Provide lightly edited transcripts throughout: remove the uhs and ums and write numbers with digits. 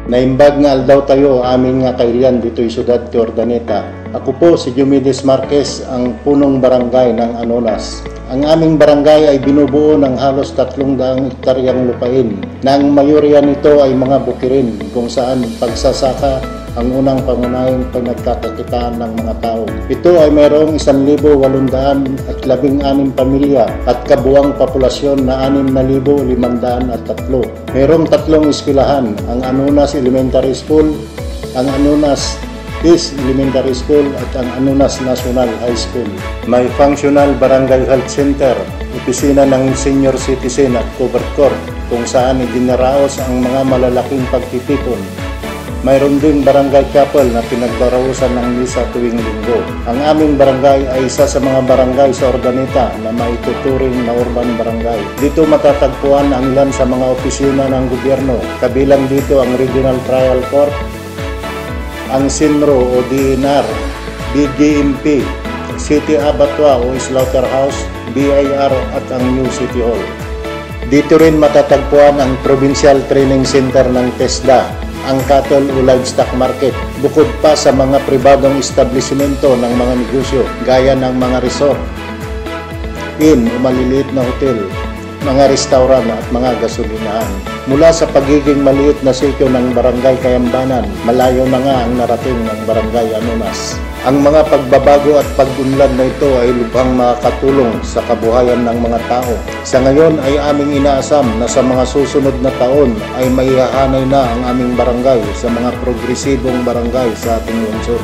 Naimbag nga aldaw tayo amin nga kailian dito'y syudad ti Urdaneta. Ako po si Diomedes Marquez, ang punong barangay ng Anonas. Ang aming barangay ay binubuo ng halos 300 hektaryang lupain na ang mayorya nito ay mga bukirin kung saan pagsasaka ang unang pangunahing pinagkakakitaan ng mga tao. Ito ay mayroong 1,816 pamilya at kabuang populasyon na 6,503. Mayroong 3 eskwelahan, ang Anonas Elementary School, ang Anonas East Elementary School at ang Anonas National High School. May functional barangay health center, opisina ng senior citizen at covered court kung saan idinaraos ang mga malalaking pagtitipon. Mayroon ding barangay chapel na pinagdarausan ng misa tuwing linggo. Ang aming barangay ay isa sa mga barangay sa Urdaneta na maituturing na urban barangay. Dito matatagpuan ang ilan sa mga opisina ng gobyerno. Kabilang dito ang Regional Trial Court, ang Sinro o DNR, BGMP, City Abattoir o Slaughterhouse, BIR at ang New City Hall. Dito rin matatagpuan ang Provincial Training Center ng TESDA, ang cattle o livestock market, bukod pa sa mga pribadong establishmento ng mga negosyo gaya ng mga resort, inn o maliliit na hotel, mga restaurant at mga gasolinahan. Mula sa pagiging maliit na sitio ng Barangay Kayambanan, malayo na nga ang narating ng Barangay Anonas. Ang mga pagbabago at pag-unlad na ito ay lubhang makakatulong sa kabuhayan ng mga tao. Sa ngayon ay aming inaasam na sa mga susunod na taon ay maihahanay na ang aming barangay sa mga progresibong barangay sa ating lungsod.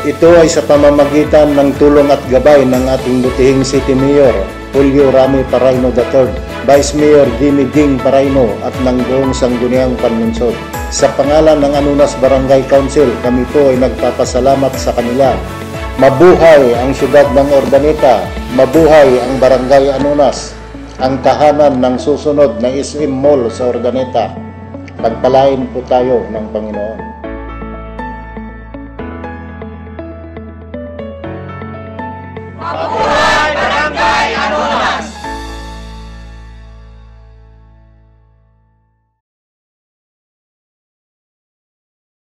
Ito ay sa pamamagitan ng tulong at gabay ng ating butihing City Mayor, Julio Ramy Paraino III, Vice Mayor Jimmy Ging Paraino at ng buong sangguniang panlungsod. Sa pangalan ng Anonas Barangay Council, kami po ay nagpapasalamat sa kanila. Mabuhay ang syudad ng Urdaneta, mabuhay ang Barangay Anonas, ang tahanan ng susunod na SM Mall sa Urdaneta. Pagpalain po tayo ng Panginoon.